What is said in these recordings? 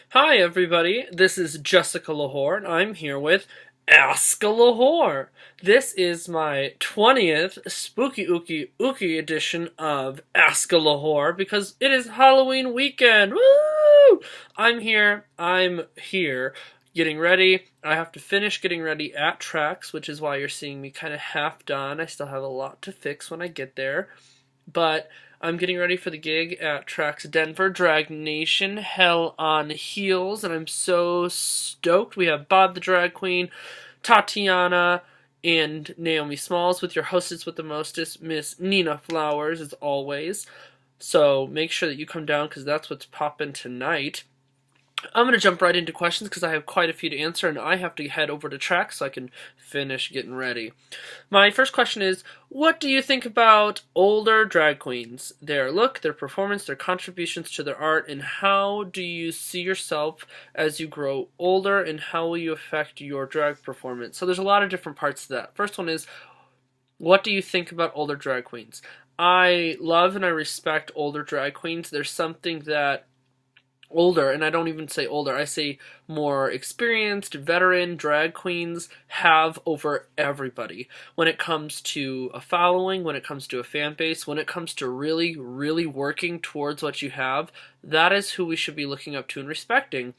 Hi everybody, this is Jessica Lahore, and I'm here with Ask a Lahore. This is my 20th Spooky Ooky Ooky edition of Ask a Lahore because it is Halloween weekend. Woo! I'm here, getting ready. I have to finish getting ready at tracks, which is why you're seeing me kind of half done. I still have a lot to fix when I get there. But I'm getting ready for the gig at Trax Denver, Drag Nation, Hell on Heels, and I'm so stoked. We have Bob the Drag Queen, Tatiana, and Naomi Smalls with your hostess with the mostest, Miss Nina Flowers, as always. So make sure that you come down because that's what's poppin' tonight. I'm going to jump right into questions because I have quite a few to answer, and I have to head over to track so I can finish getting ready. My first question is, what do you think about older drag queens? Their look, their performance, their contributions to their art, and how do you see yourself as you grow older, and how will you affect your drag performance? So there's a lot of different parts to that. First one is, what do you think about older drag queens? I love and I respect older drag queens. There's something that older, and I don't even say older, I say more experienced, veteran drag queens have over everybody. When it comes to a following, when it comes to a fan base, when it comes to really, really working towards what you have, that is who we should be looking up to and respecting.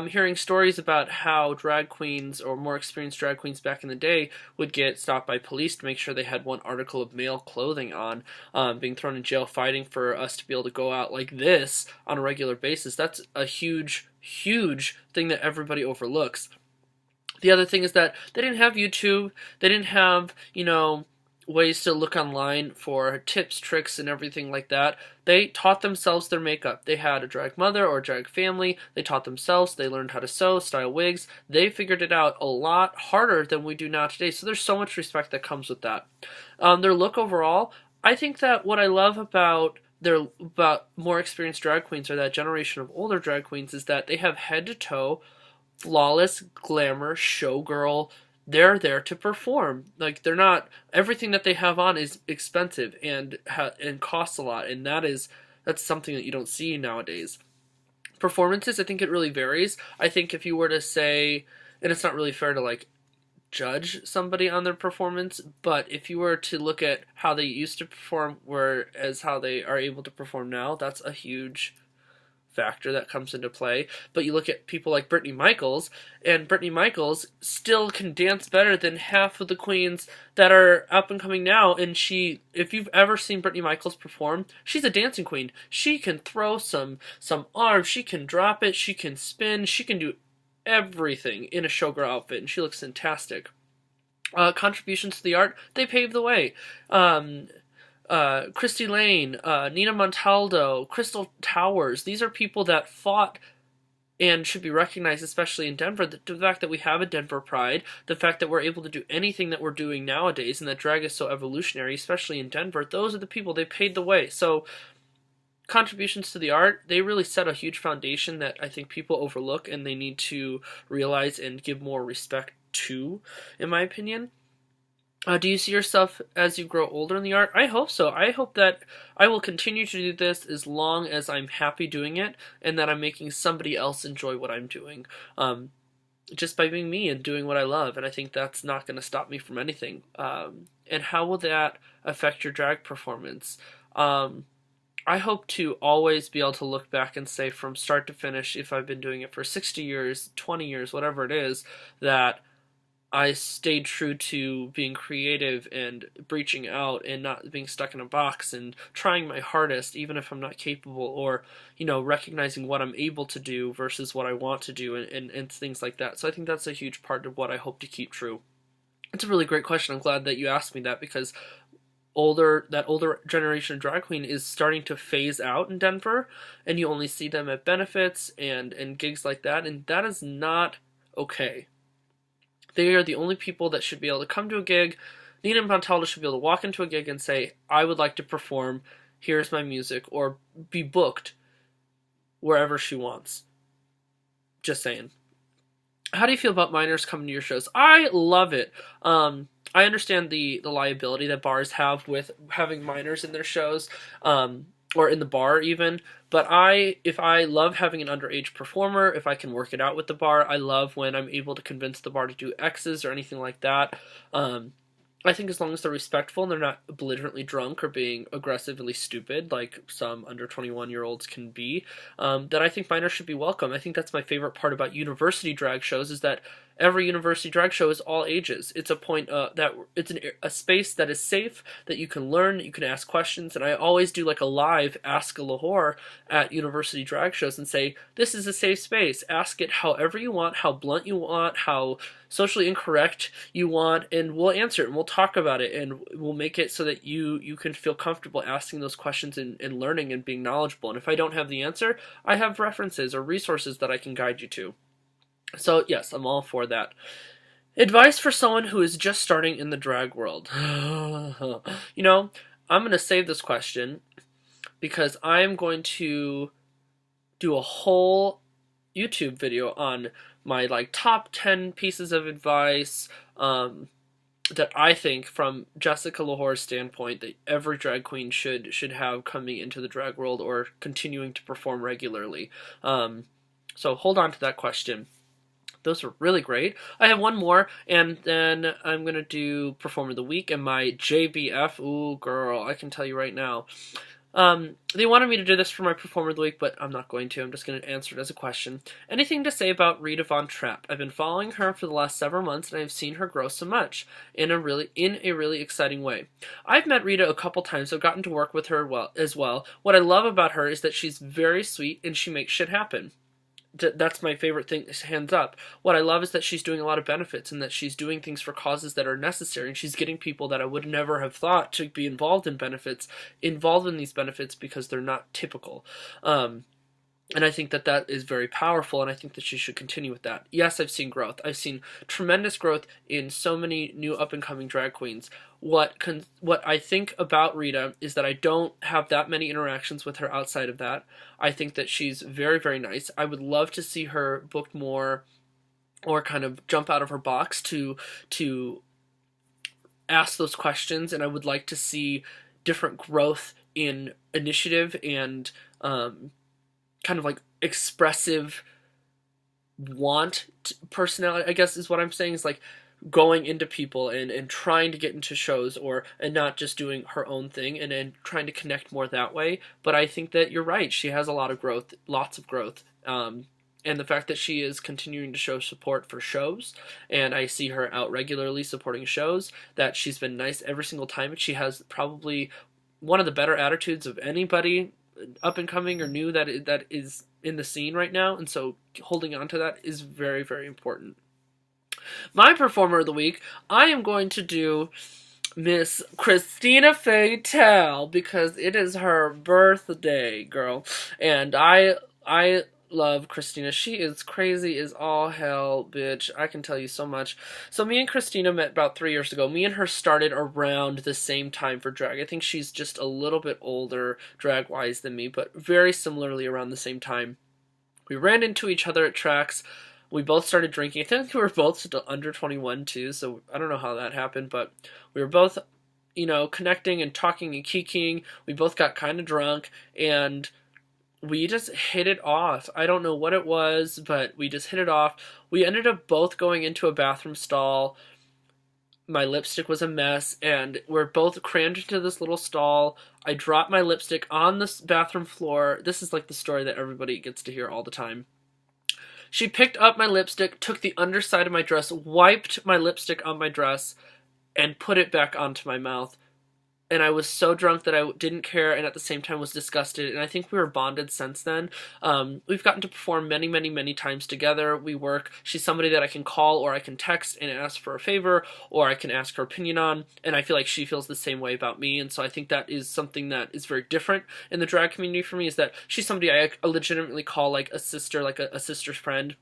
Hearing stories about how drag queens or more experienced drag queens back in the day would get stopped by police to make sure they had one article of male clothing on, being thrown in jail, fighting for us to be able to go out like this on a regular basis. That's a huge, huge thing that everybody overlooks. The other thing is that they didn't have YouTube. They didn't have, ways to look online for tips, tricks, and everything like that. They taught themselves their makeup. They had a drag mother or a drag family. They taught themselves. They learned how to sew, style wigs. They figured it out a lot harder than we do now today. So there's so much respect that comes with that. Their look overall, I think that what I love about more experienced drag queens or that generation of older drag queens is that they have head to toe flawless glamour showgirl. They're there to perform. Like, they're not, everything that they have on is expensive and costs a lot, and that's something that you don't see nowadays. Performances, I think it really varies. I think if you were to say, and it's not really fair to like judge somebody on their performance, but if you were to look at how they used to perform whereas how they are able to perform now, that's a huge factor that comes into play. But you look at people like Brittany Michaels, and Brittany Michaels still can dance better than half of the queens that are up and coming now. And if you've ever seen Brittany Michaels perform, she's a dancing queen. She can throw some arms, she can drop it, she can spin, she can do everything in a showgirl outfit, and she looks fantastic. Contributions to the art, they paved the way. Christi Layne, Nina Montaldo, Krystal Howard-Towers. These are people that fought and should be recognized, especially in Denver. The fact that we have a Denver Pride, the fact that we're able to do anything that we're doing nowadays, and that drag is so evolutionary, especially in Denver, those are the people, they paved the way. So contributions to the art, they really set a huge foundation that I think people overlook and they need to realize and give more respect to, in my opinion. Do you see yourself as you grow older in the art? I hope so. I hope that I will continue to do this as long as I'm happy doing it and that I'm making somebody else enjoy what I'm doing. Just by being me and doing what I love. And I think that's not going to stop me from anything. And how will that affect your drag performance? I hope to always be able to look back and say from start to finish, if I've been doing it for 60 years, 20 years, whatever it is, that I stayed true to being creative and reaching out and not being stuck in a box and trying my hardest even if I'm not capable, or recognizing what I'm able to do versus what I want to do, and things like that. So I think that's a huge part of what I hope to keep true. It's a really great question. I'm glad that you asked me that, because that older generation of drag queen is starting to phase out in Denver, and you only see them at benefits and gigs like that, and that is not okay. They are the only people that should be able to come to a gig. Nina Montaldo should be able to walk into a gig and say, I would like to perform, here's my music, or be booked wherever she wants. Just saying. How do you feel about minors coming to your shows? I love it. I understand the liability that bars have with having minors in their shows. or in the bar even. But if I love having an underage performer, if I can work it out with the bar, I love when I'm able to convince the bar to do X's or anything like that. I think as long as they're respectful and they're not belligerently drunk or being aggressively stupid, like some under 21-year-olds can be, that I think minors should be welcome. I think that's my favorite part about university drag shows, is that every university drag show is all ages. It's a point that it's a space that is safe, that you can learn, that you can ask questions, and I always do like a live Ask a Lahore at university drag shows and say, this is a safe space. Ask it however you want, how blunt you want, how socially incorrect you want, and we'll answer it and we'll talk about it, and we'll make it so that you can feel comfortable asking those questions and learning and being knowledgeable. And if I don't have the answer, I have references or resources that I can guide you to. So yes, I'm all for that. Advice for someone who is just starting in the drag world. You know, I'm going to save this question because I am going to do a whole YouTube video on my like top 10 pieces of advice that I think, from Jessica Lahore's standpoint, that every drag queen should have coming into the drag world or continuing to perform regularly. So hold on to that question. Those are really great. I have one more, and then I'm going to do Performer of the Week and my JBF. Ooh, girl, I can tell you right now. They wanted me to do this for my Performer of the Week, but I'm not going to. I'm just going to answer it as a question. Anything to say about Rita Von Trapp? I've been following her for the last several months, and I've seen her grow so much in a really exciting way. I've met Rita a couple times. I've gotten to work with her as well. What I love about her is that she's very sweet, and she makes shit happen. That's my favorite thing, hands up. What I love is that she's doing a lot of benefits, and that she's doing things for causes that are necessary, and she's getting people that I would never have thought to be involved in these benefits because they're not typical. And I think that that is very powerful, and I think that she should continue with that. Yes, I've seen growth. I've seen tremendous growth in so many new up-and-coming drag queens. What I think about Rita is that I don't have that many interactions with her outside of that. I think that she's very, very nice. I would love to see her booked more, or kind of jump out of her box to ask those questions, and I would like to see different growth in initiative and kind of like expressive personality, I guess is what I'm saying, is like going into people and trying to get into shows, and not just doing her own thing and trying to connect more that way. But I think that you're right. She has a lot of growth, lots of growth. And the fact that she is continuing to show support for shows, and I see her out regularly supporting shows, that she's been nice every single time, and she has probably one of the better attitudes of anybody up and coming or new that is in the scene right now, and so holding on to that is very, very important. My Performer of the Week, I am going to do Miss Krystina Fatale because it is her birthday, girl, and I love Krystina. She is crazy as all hell, bitch. I can tell you so much. So me and Krystina met about 3 years ago. Me and her started around the same time for drag. I think she's just a little bit older drag-wise than me, but very similarly around the same time. We ran into each other at tracks. We both started drinking. I think we were both still under 21 too, so I don't know how that happened, but we were both, connecting and talking and kikiing. We both got kind of drunk, and we just hit it off. I don't know what it was, but we just hit it off. We ended up both going into a bathroom stall. My lipstick was a mess, and we're both crammed into this little stall. I dropped my lipstick on the bathroom floor. This is like the story that everybody gets to hear all the time. She picked up my lipstick, took the underside of my dress, wiped my lipstick on my dress, and put it back onto my mouth. And I was so drunk that I didn't care, and at the same time was disgusted, and I think we were bonded since then. We've gotten to perform many, many, many times together. We work. She's somebody that I can call, or I can text and ask for a favor, or I can ask her opinion on, and I feel like she feels the same way about me, and so I think that is something that is very different in the drag community for me, is that she's somebody I legitimately call like a sister, like a sister's friend.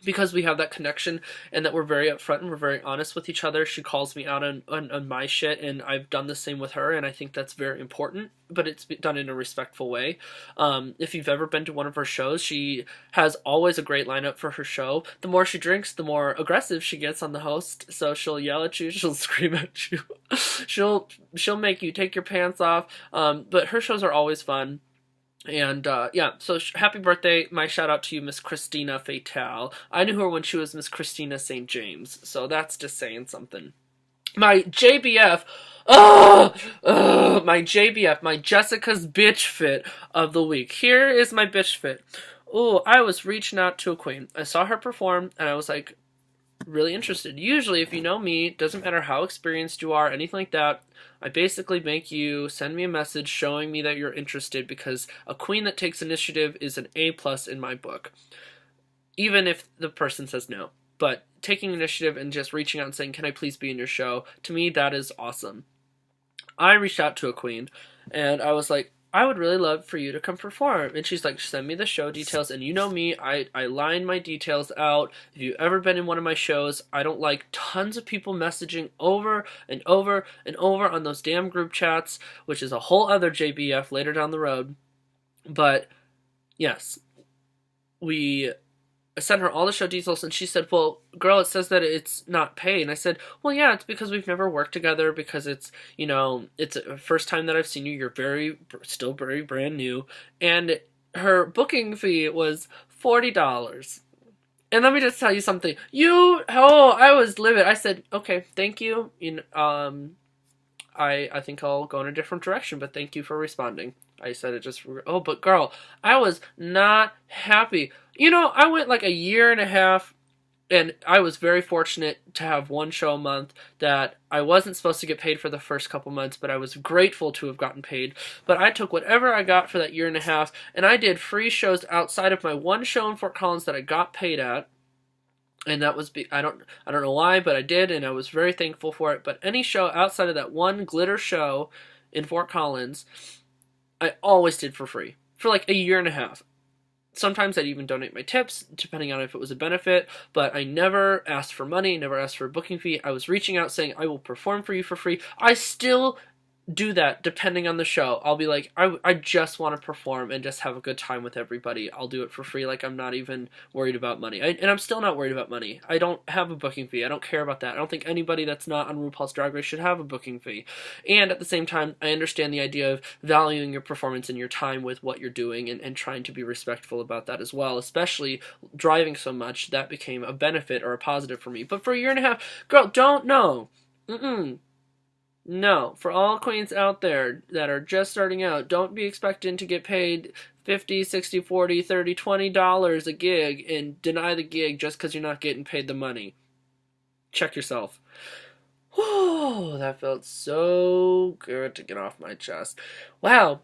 because we have that connection and that we're very upfront and we're very honest with each other. She calls me out on my shit, and I've done the same with her, and I think that's very important, but it's done in a respectful way. If you've ever been to one of her shows, she has always a great lineup for her show. The more she drinks, the more aggressive she gets on the host, so she'll yell at you, she'll scream at you, she'll make you take your pants off, but her shows are always fun. And, yeah, so happy birthday. My shout out to you, Miss Krystina Fatale. I knew her when she was Miss Krystina St. James, so that's just saying something. My JBF, my JBF, my Jessica's bitch fit of the week. Here is my bitch fit. Oh, I was reaching out to a queen. I saw her perform, and I was like, really interested. Usually, if you know me, doesn't matter how experienced you are, anything like that, I basically make you send me a message showing me that you're interested, because a queen that takes initiative is an A+ in my book, even if the person says no. But taking initiative and just reaching out and saying, can I please be in your show, to me, that is awesome. I reached out to a queen, and I was like, I would really love for you to come perform. And she's like, send me the show details. And you know me, I line my details out. If you've ever been in one of my shows, I don't like tons of people messaging over and over and over on those damn group chats, which is a whole other JBF later down the road. But yes, I sent her all the show details, and she said, well, girl, it says that it's not paid. And I said, well, yeah, it's because we've never worked together, because it's, you know, it's the first time that I've seen you. You're still very brand new. And her booking fee was $40. And let me just tell you something. I was livid. I said, okay, thank you. I think I'll go in a different direction, but thank you for responding. I said it just, but girl, I was not happy. You know, I went like a year and a half, and I was very fortunate to have one show a month that I wasn't supposed to get paid for the first couple months, but I was grateful to have gotten paid. But I took whatever I got for that year and a half, and I did free shows outside of my one show in Fort Collins that I got paid at. And that was, I don't know why, but I did, and I was very thankful for it. But any show outside of that one glitter show in Fort Collins, I always did for free for like a year and a half. Sometimes I'd even donate my tips, depending on if it was a benefit, but I never asked for money, never asked for a booking fee. I was reaching out saying, I will perform for you for free. I still do that depending on the show. I'll be like, I just want to perform and just have a good time with everybody. I'll do it for free, like I'm not even worried about money. And I'm still not worried about money. I don't have a booking fee. I don't care about that. I don't think anybody that's not on RuPaul's Drag Race should have a booking fee. And at the same time, I understand the idea of valuing your performance and your time with what you're doing, and trying to be respectful about that as well, especially driving so much. That became a benefit or a positive for me. But for a year and a half, girl, don't know. No, for all queens out there that are just starting out, don't be expecting to get paid $50, $60, $40, $30, $20 a gig and deny the gig just because you're not getting paid the money. Check yourself. Whoa, that felt so good to get off my chest. Wow.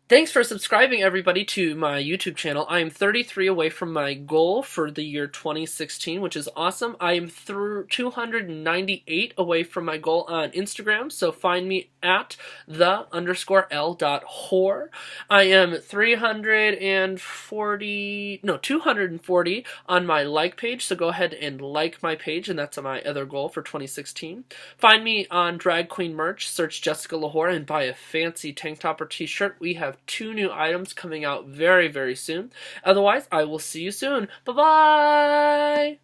Thanks for subscribing, everybody, to my YouTube channel. I am 33 away from my goal for the year 2016, which is awesome. I am through 298 away from my goal on Instagram, so find me at _L.whore. I am 240 on my like page, so go ahead and like my page, and that's my other goal for 2016. Find me on Drag Queen merch, search Jessica Lahore, and buy a fancy tank top or t-shirt. We have 2 new items coming out very, very soon. Otherwise, I will see you soon. Bye-bye!